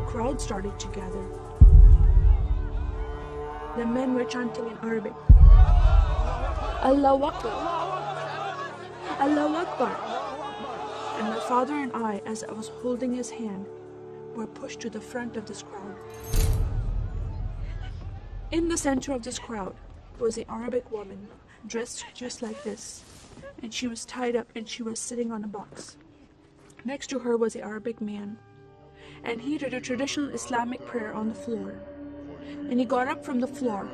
crowd started to gather. The men were chanting in Arabic, Allahu Akbar, Allahu Akbar. And my father and I, as I was holding his hand, were pushed to the front of this crowd. In the center of this crowd was an Arabic woman, dressed just like this, and she was tied up and she was sitting on a box. Next to her was an Arabic man, and he did a traditional Islamic prayer on the floor. And he got up from the floor,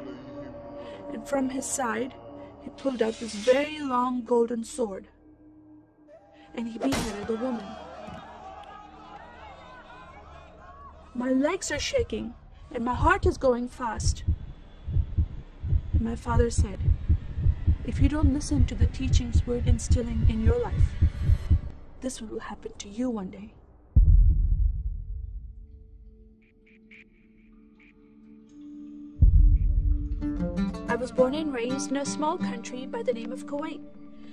and from his side, he pulled out this very long golden sword, and he beheaded the woman. My legs are shaking, and my heart is going fast. And my father said, if you don't listen to the teachings we're instilling in your life, this will happen to you one day. I was born and raised in a small country by the name of Kuwait,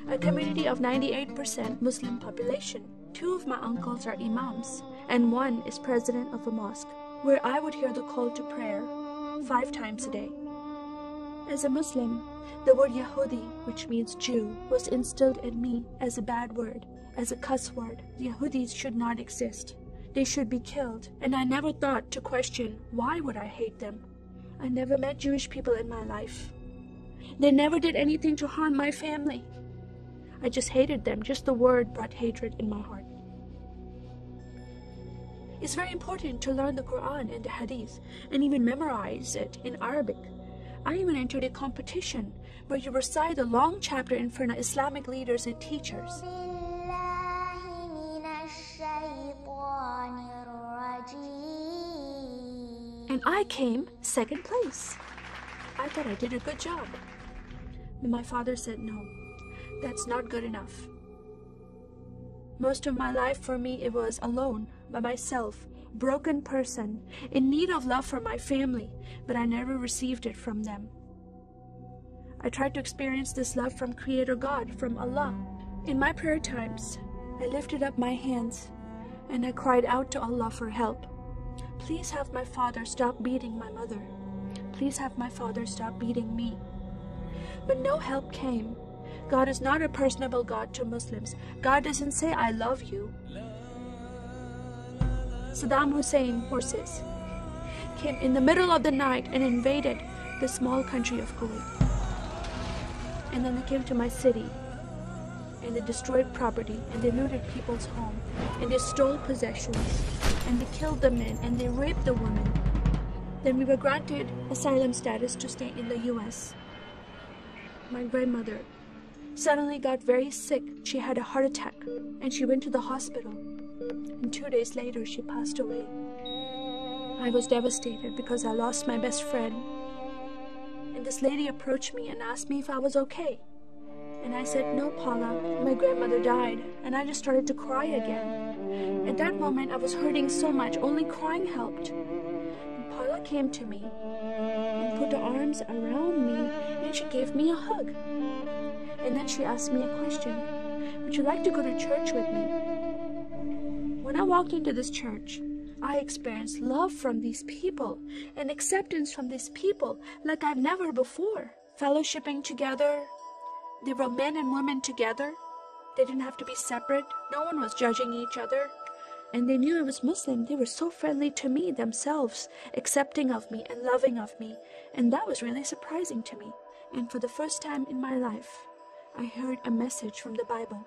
a community of 98% Muslim population. 2 of my uncles are imams, and 1 is president of a mosque, where I would hear the call to prayer 5 times a day. As a Muslim, the word Yahudi, which means Jew, was instilled in me as a bad word, as a cuss word. Yahudis should not exist. They should be killed, and I never thought to question why would I hate them. I never met Jewish people in my life. They never did anything to harm my family. I just hated them. Just the word brought hatred in my heart. It's very important to learn the Quran and the Hadith and even memorize it in Arabic. I even entered a competition where you recite the long chapter in front of Islamic leaders and teachers. And I came 2nd place. I thought I did a good job. But my father said, no, that's not good enough. Most of my life for me, it was alone, by myself, broken person, in need of love from my family, but I never received it from them. I tried to experience this love from Creator God, from Allah. In my prayer times, I lifted up my hands and I cried out to Allah for help. Please have my father stop beating my mother. Please have my father stop beating me. But no help came. God is not a personable God to Muslims. God doesn't say, I love you. Saddam Hussein forces came in the middle of the night and invaded the small country of Kuwait. And then they came to my city and they destroyed property and they looted people's home and they stole possessions and they killed the men and they raped the women. Then we were granted asylum status to stay in the US. My grandmother suddenly got very sick. She had a heart attack and she went to the hospital. And 2 days later, she passed away. I was devastated because I lost my best friend. And this lady approached me and asked me if I was okay. And I said, no, Paula, my grandmother died. And I just started to cry again. At that moment, I was hurting so much, only crying helped. And Paula came to me and put her arms around me and she gave me a hug. And then she asked me a question. Would you like to go to church with me? When I walked into this church, I experienced love from these people and acceptance from these people like I've never before. Fellowshipping together. They were men and women together. They didn't have to be separate. No one was judging each other. And they knew I was Muslim. They were so friendly to me themselves, accepting of me and loving of me. And that was really surprising to me. And for the first time in my life, I heard a message from the Bible.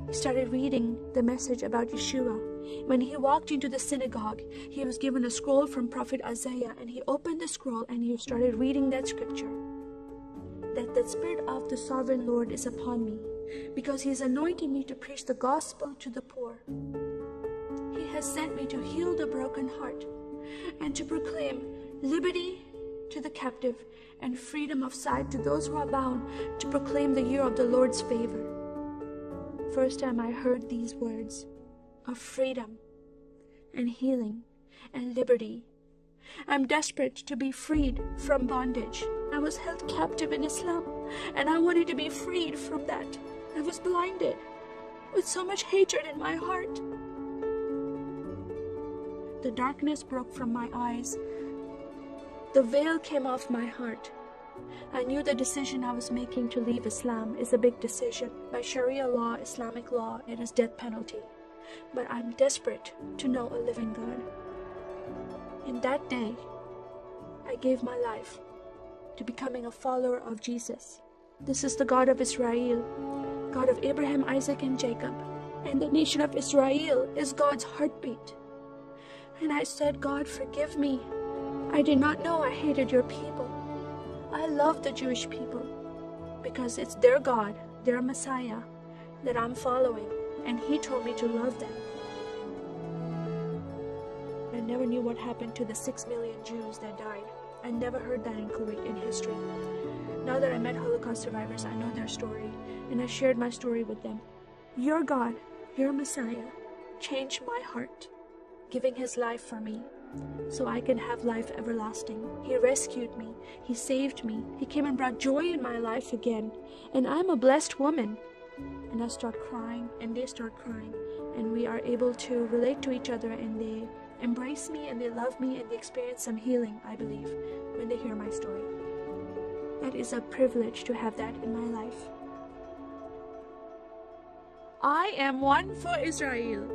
I started reading the message about Yeshua. When he walked into the synagogue, he was given a scroll from Prophet Isaiah, and he opened the scroll and he started reading that scripture. That the Spirit of the Sovereign Lord is upon me, because he has anointed me to preach the gospel to the poor. He has sent me to heal the broken heart and to proclaim liberty to the captive and freedom of sight to those who are bound, to proclaim the year of the Lord's favor. First time I heard these words of freedom and healing and liberty. I'm desperate to be freed from bondage. I was held captive in Islam and I wanted to be freed from that. I was blinded with so much hatred in my heart. The darkness broke from my eyes. The veil came off my heart. I knew the decision I was making to leave Islam is a big decision. By Sharia law, Islamic law, it is death penalty. But I'm desperate to know a living God. In that day, I gave my life to becoming a follower of Jesus. This is the God of Israel, God of Abraham, Isaac, and Jacob. And the nation of Israel is God's heartbeat. And I said, God, forgive me. I did not know I hated your people. I love the Jewish people because it's their God, their Messiah that I'm following, and He told me to love them. I never knew what happened to the 6 million Jews that died. I never heard that in Kuwait in history. Now that I met Holocaust survivors, I know their story, and I shared my story with them. Your God, your Messiah, changed my heart, giving His life for me, so I can have life everlasting. He rescued me. He saved me. He came and brought joy in my life again. And I'm a blessed woman. And I start crying, and they start crying. And we are able to relate to each other, and they embrace me, and they love me, and they experience some healing, I believe, when they hear my story. That is a privilege to have that in my life. I am one for Israel.